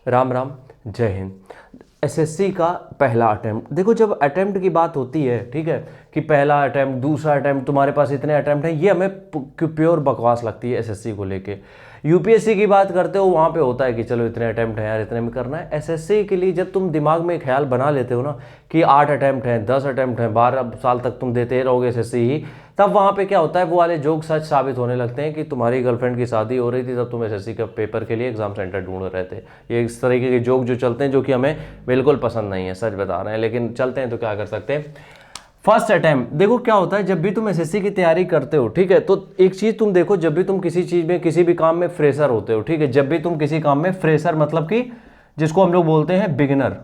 राम राम, जय हिंद। एसएससी का पहला अटेम्प्ट, देखो जब अटेम्प्ट की बात होती है, ठीक है, कि पहला अटेम्प्ट, दूसरा अटेम्प्ट, तुम्हारे पास इतने अटेम्प्ट हैं, ये हमें प्योर बकवास लगती है एसएससी को लेके। यूपीएससी की बात करते हो, वहाँ पे होता है कि चलो इतने अटेम्प्ट हैं यार, इतने में करना है। एसएससी के लिए जब तुम दिमाग में ख्याल बना लेते हो ना कि 8 अटेम्प्ट हैं, 10 अटेम्प्ट हैं, 12 साल तक तुम देते रहोगे एसएससी ही, तब वहाँ पे क्या होता है, वो वाले जोक सच साबित होने लगते हैं कि तुम्हारी गर्लफ्रेंड की शादी हो रही थी तब तुम एसएससी का पेपर के लिए एग्जाम सेंटर ढूंढ रहे थे। ये इस तरीके के जोक जो चलते हैं, जो कि हमें बिल्कुल पसंद नहीं है, सच बता रहे हैं, लेकिन चलते हैं तो क्या कर सकते हैं। फर्स्ट अटेम्प्ट, देखो क्या होता है जब भी तुम एसएससी की तैयारी करते हो, ठीक है, तो एक चीज तुम देखो, जब भी तुम किसी चीज में, किसी भी काम में फ्रेशर होते हो, ठीक है, जब भी तुम किसी काम में फ्रेशर, मतलब कि जिसको हम लोग बोलते हैं बिगिनर,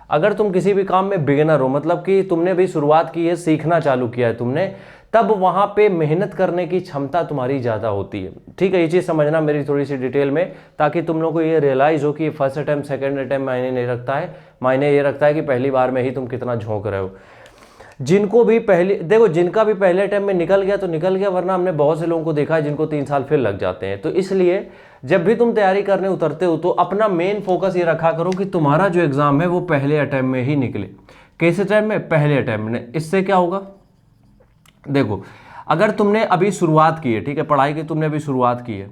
अगर तुम किसी भी काम में बिगिनर हो, मतलब कि तुमने भी शुरुआत की है, सीखना चालू किया है तुमने, तब वहां पे मेहनत करने की क्षमता तुम्हारी ज्यादा होती है। ठीक है, ये चीज समझना मेरी थोड़ी सी डिटेल में, ताकि तुम लोग को ये रियलाइज हो कि फर्स्ट अटेम्प्ट सेकंड अटेम्प्ट मायने नहीं रखता है, मायने ये रखता है कि पहली बार में ही तुम कितना झोंक रहे हो। जिनको भी पहले, देखो जिनका भी पहले अटेम्प्ट में निकल गया तो निकल गया, वरना हमने बहुत से लोगों को देखा है जिनको 3 साल फिर लग जाते हैं। तो इसलिए जब भी तुम तैयारी करने उतरते हो तो अपना मेन फोकस ये रखा करो कि तुम्हारा जो एग्जाम है वो पहले अटेम्प्ट में ही निकले। किस अटेम्प्ट में? पहले अटेम्प्ट में। इससे क्या होगा, देखो अगर तुमने अभी शुरुआत की है, ठीक है, पढ़ाई की तुमने अभी शुरुआत की है,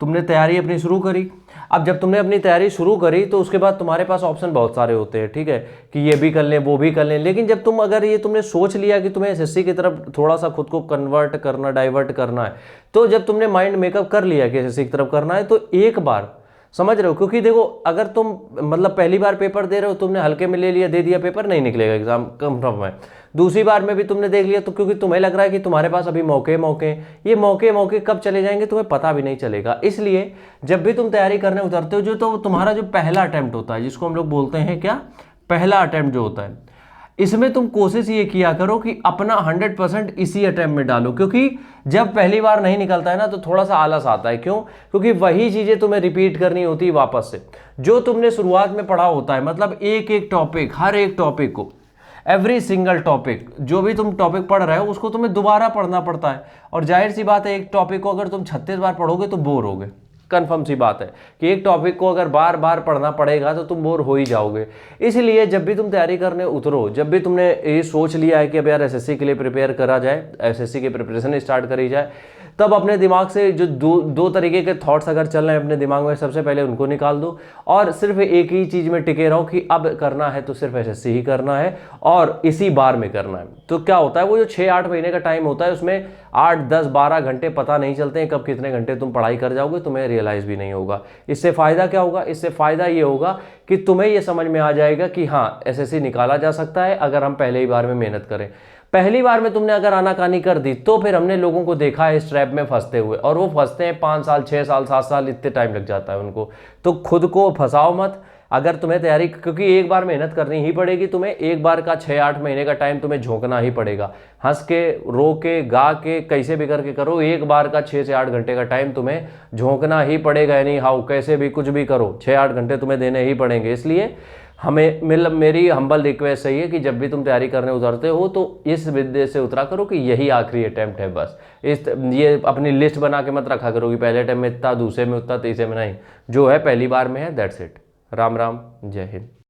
तुमने तैयारी अपनी शुरू करी। अब जब तुमने अपनी तैयारी शुरू करी तो उसके बाद तुम्हारे पास ऑप्शन बहुत सारे होते हैं, ठीक है, कि ये भी कर लें, वो भी कर लें। लेकिन जब तुम, अगर ये तुमने सोच लिया कि तुम्हें एसएससी की तरफ थोड़ा सा खुद को कन्वर्ट करना, डाइवर्ट करना है, तो जब तुमने माइंड मेकअप कर लिया कि एसएससी की तरफ करना है, तो एक बार, समझ रहे हो, क्योंकि देखो अगर तुम मतलब पहली बार पेपर दे रहे हो, तुमने हल्के में ले लिया, दे दिया पेपर, नहीं निकलेगा एग्जाम, कंफर्म है। दूसरी बार में भी तुमने देख लिया तो क्योंकि तुम्हें लग रहा है कि तुम्हारे पास अभी मौके मौके, ये मौके मौके कब चले जाएंगे तुम्हें पता भी नहीं चलेगा। इसलिए जब भी तुम तैयारी करने उतरते हो, जो तो तुम्हारा जो पहला अटेम्प्ट होता है, जिसको हम लोग बोलते हैं क्या, पहला अटेम्प्ट जो होता है, इसमें तुम कोशिश ये किया करो कि अपना 100% इसी अटेम्प्ट में डालो। क्योंकि जब पहली बार नहीं निकलता है ना तो थोड़ा सा आलस आता है। क्यों? क्योंकि वही चीजें तुम्हें रिपीट करनी होती है वापस से, जो तुमने शुरुआत में पढ़ा होता है। मतलब एक एक टॉपिक, हर एक टॉपिक को, एवरी सिंगल टॉपिक, जो भी तुम टॉपिक पढ़ रहे हो उसको तुम्हें दोबारा पढ़ना पड़ता है। और जाहिर सी बात है, एक टॉपिक को अगर तुम 36 बार पढ़ोगे तो बोर होगे। कन्फर्म सी बात है कि एक टॉपिक को अगर बार बार पढ़ना पड़ेगा तो तुम बोर हो ही जाओगे। इसलिए जब भी तुम तैयारी करने उतरो, जब भी तुमने ये सोच लिया है कि अब यार एसएससी के लिए प्रिपेयर करा जाए, एसएससी की प्रिपरेशन स्टार्ट करी जाए, तब अपने दिमाग से जो दो तरीके के थॉट्स अगर चल रहे हैं अपने दिमाग में, सबसे पहले उनको निकाल दो और सिर्फ एक ही चीज में टिके रहो कि अब करना है तो सिर्फ एसएससी ही करना है और इसी बार में करना है। तो क्या होता है, वो जो 6-8 महीने का टाइम होता है, उसमें 8-10-12 घंटे पता नहीं चलते हैं कब कितने घंटे तुम पढ़ाई कर जाओगे, तुम्हें रियलाइज भी नहीं होगा। इससे फायदा क्या होगा? इससे फायदा ये होगा कि तुम्हें ये समझ में आ जाएगा कि हाँ, एसएससी निकाला जा सकता है अगर हम पहले ही बार में मेहनत करें। पहली बार में तुमने अगर आनाकानी कर दी तो फिर हमने लोगों को देखा है इस ट्रैप में फंसते हुए, और वो फंसते हैं 5 साल, 6 साल, 7 साल, इतने टाइम लग जाता है उनको। तो खुद को फंसाओ मत। अगर तुम्हें तैयारी, क्योंकि एक बार मेहनत करनी ही पड़ेगी, तुम्हें एक बार का 6-8 महीने का टाइम तुम्हें झोंकना ही पड़ेगा। हंस के, रो के, गा के, कैसे भी करके करो, एक बार का 6 से 8 घंटे का टाइम तुम्हें झोंकना ही पड़ेगा। यानी हाउ, कैसे भी कुछ भी करो, 6-8 घंटे तुम्हें देने ही पड़ेंगे। इसलिए हमें, मतलब मेरी हम्बल रिक्वेस्ट है कि जब भी तुम तैयारी करने उतरते हो तो इस विद्या से उतरा करो कि यही आखिरी अटेम्प्ट है बस। ये अपनी लिस्ट बना के मत रखा करो कि पहले अटेम्प्ट में इतना, दूसरे में उतना, तीसरे में नहीं, जो है पहली बार में है, दैट्स इट। राम राम, जय हिंद।